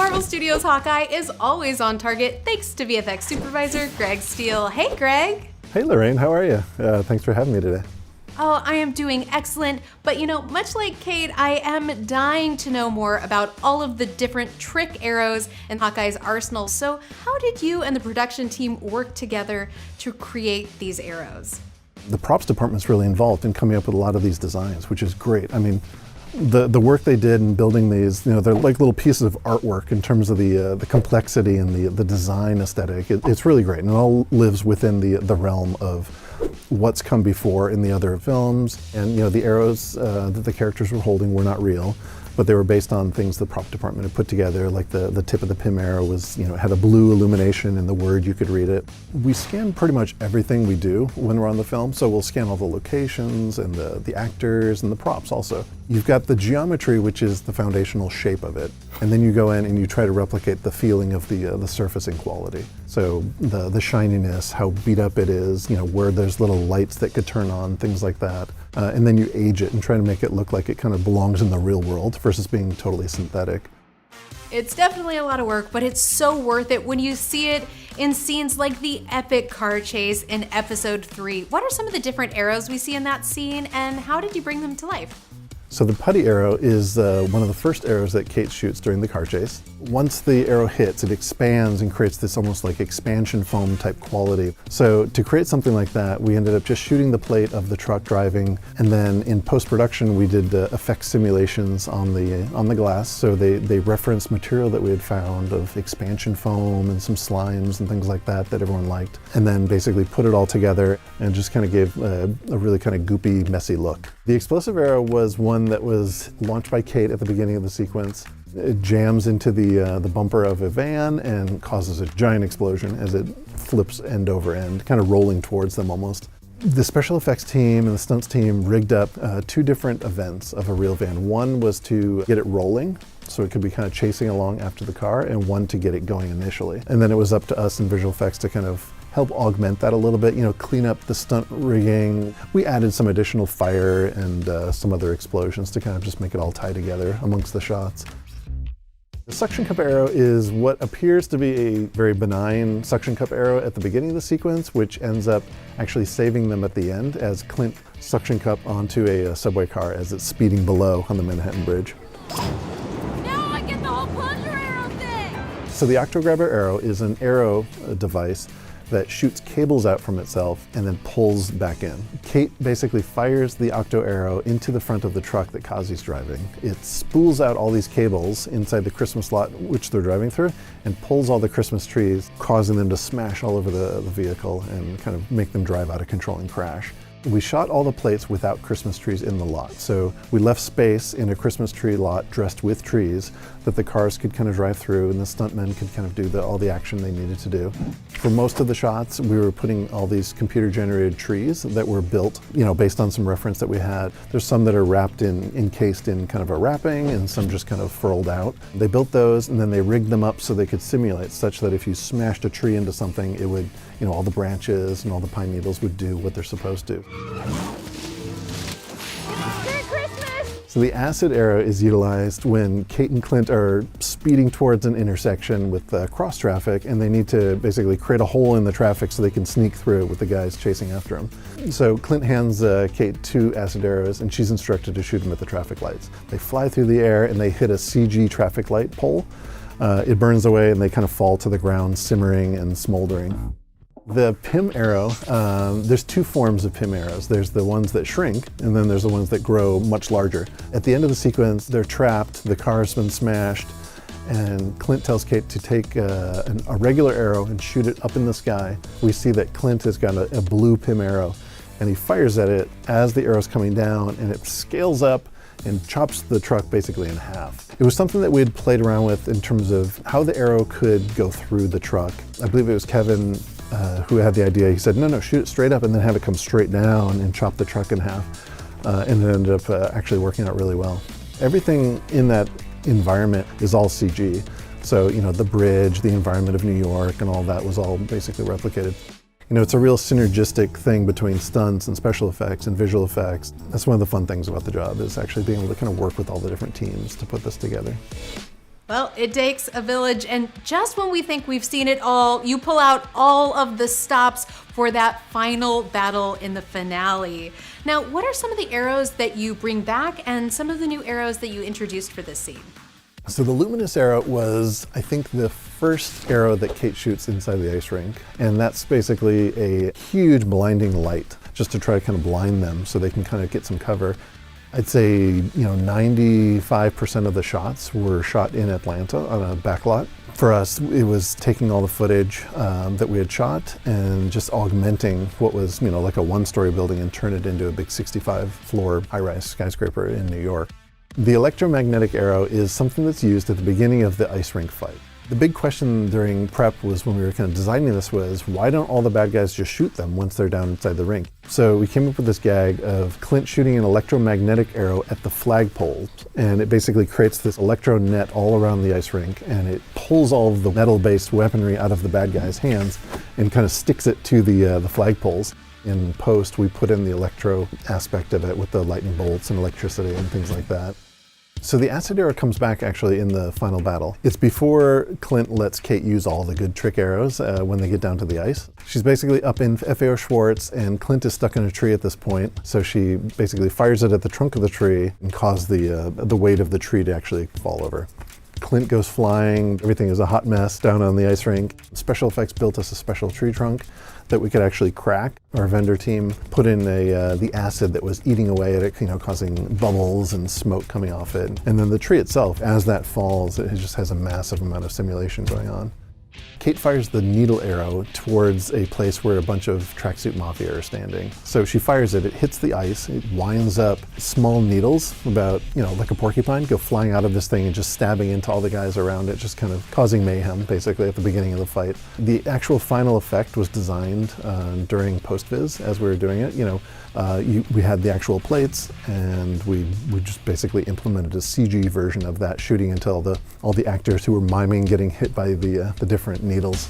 Marvel Studios Hawkeye is always on target thanks to VFX Supervisor Greg Steele. Hey, Greg. Hey, Lorraine, how are you? Thanks for having me today. Oh, I am doing excellent, but much like Kate, I am dying to know more about all of the different trick arrows in Hawkeye's arsenal. So how did you and the production team work together to create these arrows? The props department's really involved in coming up with a lot of these designs, which is great. I mean, the work they did in building these, they're like little pieces of artwork in terms of the complexity and the design aesthetic. It's really great, and it all lives within the realm of what's come before in the other films. And the arrows that the characters were holding were not real, but they were based on things the prop department had put together. Like the tip of the Pym arrow was, had a blue illumination in the word, you could read it. We scan pretty much everything we do when we're on the film, so we'll scan all the locations and the actors and the props also. You've got the geometry, which is the foundational shape of it, and then you go in and you try to replicate the feeling of the surfacing quality. So the shininess, how beat up it is, where there's little lights that could turn on, things like that. And then you age it and try to make it look like it kind of belongs in the real world versus being totally synthetic. It's definitely a lot of work, but it's so worth it when you see it in scenes like the epic car chase in episode 3. What are some of the different arrows we see in that scene, and how did you bring them to life? So the putty arrow is one of the first arrows that Kate shoots during the car chase. Once the arrow hits, it expands and creates this almost like expansion foam type quality. So to create something like that, we ended up just shooting the plate of the truck driving, and then in post-production we did effect simulations on the glass. So they referenced material that we had found of expansion foam and some slimes and things like that everyone liked, and then basically put it all together and just kind of gave a really kind of goopy, messy look. The explosive arrow was one that was launched by Kate at the beginning of the sequence. It jams into the bumper of a van and causes a giant explosion as it flips end over end, kind of rolling towards them almost. The special effects team and the stunts team rigged up 2 different events of a real van. One was to get it rolling, so it could be kind of chasing along after the car, and one to get it going initially. And then it was up to us in visual effects to kind of help augment that a little bit, clean up the stunt rigging. We added some additional fire and some other explosions to kind of just make it all tie together amongst the shots. The suction cup arrow is what appears to be a very benign suction cup arrow at the beginning of the sequence, which ends up actually saving them at the end as Clint suction cup onto a subway car as it's speeding below on the Manhattan Bridge. Now I get the whole plunger arrow thing! So the Octograbber arrow is an arrow device that shoots cables out from itself and then pulls back in. Kate basically fires the octo arrow into the front of the truck that Kazi's driving. It spools out all these cables inside the Christmas lot which they're driving through and pulls all the Christmas trees, causing them to smash all over the vehicle and kind of make them drive out of control and crash. We shot all the plates without Christmas trees in the lot. So we left space in a Christmas tree lot dressed with trees that the cars could kind of drive through and the stuntmen could kind of do all the action they needed to do. For most of the shots, we were putting all these computer-generated trees that were built, based on some reference that we had. There's some that are encased in kind of a wrapping and some just kind of furled out. They built those and then they rigged them up so they could simulate such that if you smashed a tree into something, it would, all the branches and all the pine needles would do what they're supposed to. Merry Christmas! So the acid arrow is utilized when Kate and Clint are speeding towards an intersection with cross traffic, and they need to basically create a hole in the traffic so they can sneak through with the guys chasing after them. So Clint hands Kate 2 acid arrows, and she's instructed to shoot them at the traffic lights. They fly through the air and they hit a CG traffic light pole. It burns away and they kind of fall to the ground, simmering and smoldering. The Pym arrow, there's 2 forms of Pym arrows. There's the ones that shrink, and then there's the ones that grow much larger. At the end of the sequence, they're trapped, the car's been smashed, and Clint tells Kate to take a regular arrow and shoot it up in the sky. We see that Clint has got a blue Pym arrow, and he fires at it as the arrow's coming down, and it scales up and chops the truck basically in half. It was something that we had played around with in terms of how the arrow could go through the truck. I believe it was Kevin who had the idea. He said, no, shoot it straight up and then have it come straight down and chop the truck in half. And it ended up actually working out really well. Everything in that environment is all CG. So, the bridge, the environment of New York and all that was all basically replicated. It's a real synergistic thing between stunts and special effects and visual effects. That's one of the fun things about the job, is actually being able to kind of work with all the different teams to put this together. Well, it takes a village, and just when we think we've seen it all, you pull out all of the stops for that final battle in the finale. Now, what are some of the arrows that you bring back and some of the new arrows that you introduced for this scene? So the luminous arrow was, I think, the first arrow that Kate shoots inside the ice rink. And that's basically a huge blinding light, just to try to kind of blind them so they can kind of get some cover. I'd say, 95% of the shots were shot in Atlanta on a backlot. For us, it was taking all the footage that we had shot and just augmenting what was, like a one-story building and turn it into a big 65-floor high-rise skyscraper in New York. The electromagnetic arrow is something that's used at the beginning of the ice rink fight. The big question during prep was when we were kind of designing this was, why don't all the bad guys just shoot them once they're down inside the rink? So we came up with this gag of Clint shooting an electromagnetic arrow at the flagpoles, and it basically creates this electro net all around the ice rink, and it pulls all of the metal-based weaponry out of the bad guys' hands and kind of sticks it to the flagpoles. In post, we put in the electro aspect of it with the lightning bolts and electricity and things like that. So the acid arrow comes back actually in the final battle. It's before Clint lets Kate use all the good trick arrows when they get down to the ice. She's basically up in FAO Schwartz, and Clint is stuck in a tree at this point. So she basically fires it at the trunk of the tree and causes the weight of the tree to actually fall over. Clint goes flying, everything is a hot mess down on the ice rink. Special Effects built us a special tree trunk that we could actually crack. Our vendor team put in the acid that was eating away at it, causing bubbles and smoke coming off it. And then the tree itself, as that falls, it just has a massive amount of simulation going on. Kate fires the needle arrow towards a place where a bunch of tracksuit mafia are standing. So she fires it, it hits the ice, it winds up small needles, about, like a porcupine, go flying out of this thing and just stabbing into all the guys around it, just kind of causing mayhem, basically, at the beginning of the fight. The actual final effect was designed during post-viz as we were doing it. We had the actual plates, and we just basically implemented a CG version of that, shooting until all the actors who were miming getting hit by the different needles.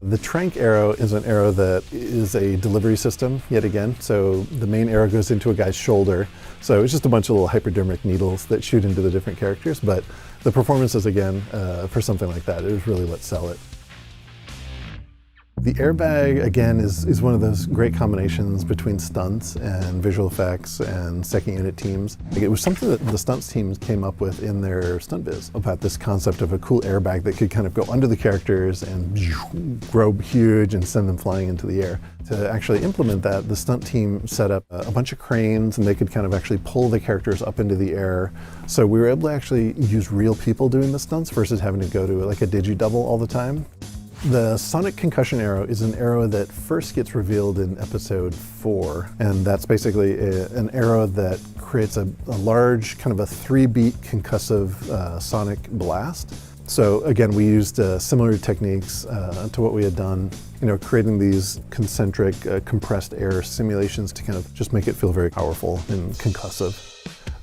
The trank arrow is an arrow that is a delivery system, yet again. So the main arrow goes into a guy's shoulder. So it's just a bunch of little hypodermic needles that shoot into the different characters. But the performances, again, for something like that, it was really what sell it. The airbag, again, is one of those great combinations between stunts and visual effects and second unit teams. It was something that the stunts teams came up with in their stunt biz about this concept of a cool airbag that could kind of go under the characters and grow huge and send them flying into the air. To actually implement that, the stunt team set up a bunch of cranes, and they could kind of actually pull the characters up into the air. So we were able to actually use real people doing the stunts versus having to go to like a digi-double all the time. The sonic concussion arrow is an arrow that first gets revealed in episode 4, and that's basically an arrow that creates a large, kind of a 3-beat concussive sonic blast. So again, we used similar techniques to what we had done, creating these concentric compressed air simulations to kind of just make it feel very powerful and concussive.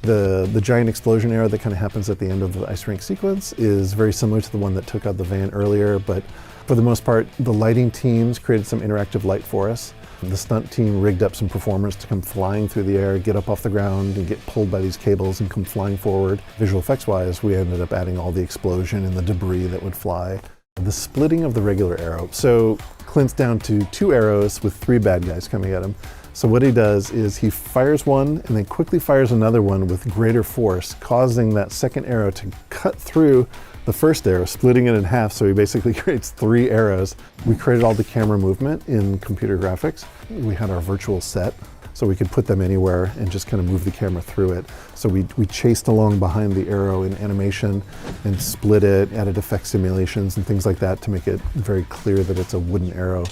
The giant explosion arrow that kind of happens at the end of the ice rink sequence is very similar to the one that took out the van earlier, but for the most part, the lighting teams created some interactive light for us. The stunt team rigged up some performers to come flying through the air, get up off the ground and get pulled by these cables and come flying forward. Visual effects wise, we ended up adding all the explosion and the debris that would fly. The splitting of the regular arrow. So Clint's down to 2 arrows with 3 bad guys coming at him. So what he does is he fires one and then quickly fires another one with greater force, causing that second arrow to cut through the first arrow, splitting it in half, so he basically creates 3 arrows. We created all the camera movement in computer graphics. We had our virtual set, so we could put them anywhere and just kind of move the camera through it. So we chased along behind the arrow in animation and split it, added effect simulations and things like that to make it very clear that it's a wooden arrow.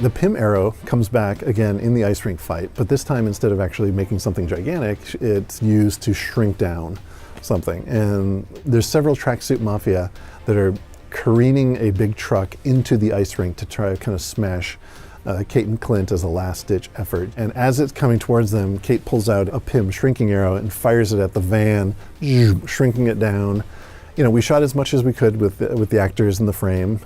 The PIM arrow comes back again in the ice rink fight, but this time instead of actually making something gigantic, it's used to shrink down something. And there's several tracksuit mafia that are careening a big truck into the ice rink to try to kind of smash Kate and Clint as a last-ditch effort. And as it's coming towards them, Kate pulls out a PIM shrinking arrow and fires it at the van, shrinking it down. You know, we shot as much as we could with the actors in the frame,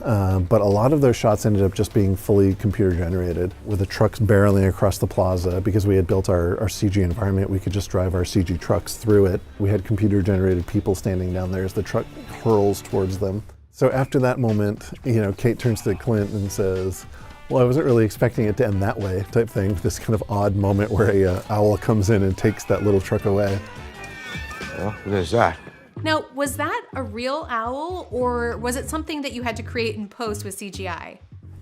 but a lot of those shots ended up just being fully computer generated. With the trucks barreling across the plaza, because we had built our CG environment, we could just drive our CG trucks through it. We had computer generated people standing down there as the truck hurls towards them. So after that moment, you know, Kate turns to Clint and says, well, I wasn't really expecting it to end that way, type thing. This kind of odd moment where a owl comes in and takes that little truck away. Well, what is that? Now, was that a real owl, or was it something that you had to create in post with CGI?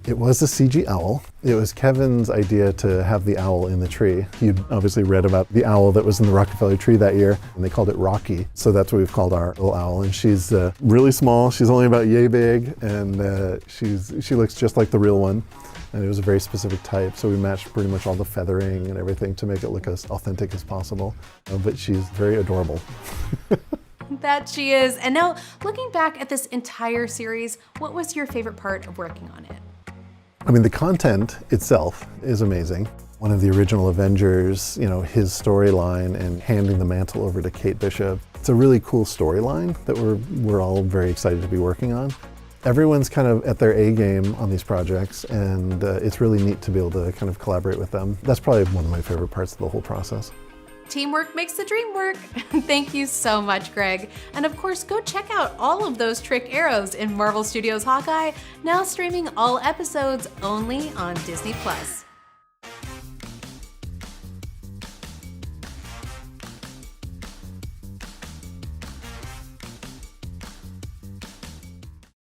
It was a CG owl. It was Kevin's idea to have the owl in the tree. You'd obviously read about the owl that was in the Rockefeller tree that year, and they called it Rocky. So that's what we've called our little owl. And she's really small. She's only about yay big, and she looks just like the real one. And it was a very specific type, so we matched pretty much all the feathering and everything to make it look as authentic as possible. But she's very adorable. That she is. And now, looking back at this entire series, what was your favorite part of working on it? I mean, the content itself is amazing. One of the original Avengers, you know, his storyline and handing the mantle over to Kate Bishop. It's a really cool storyline that we're all very excited to be working on. Everyone's kind of at their A game on these projects, and it's really neat to be able to kind of collaborate with them. That's probably one of my favorite parts of the whole process. Teamwork makes the dream work. Thank you so much, Greg. And of course, go check out all of those trick arrows in Marvel Studios Hawkeye, now streaming all episodes only on Disney+.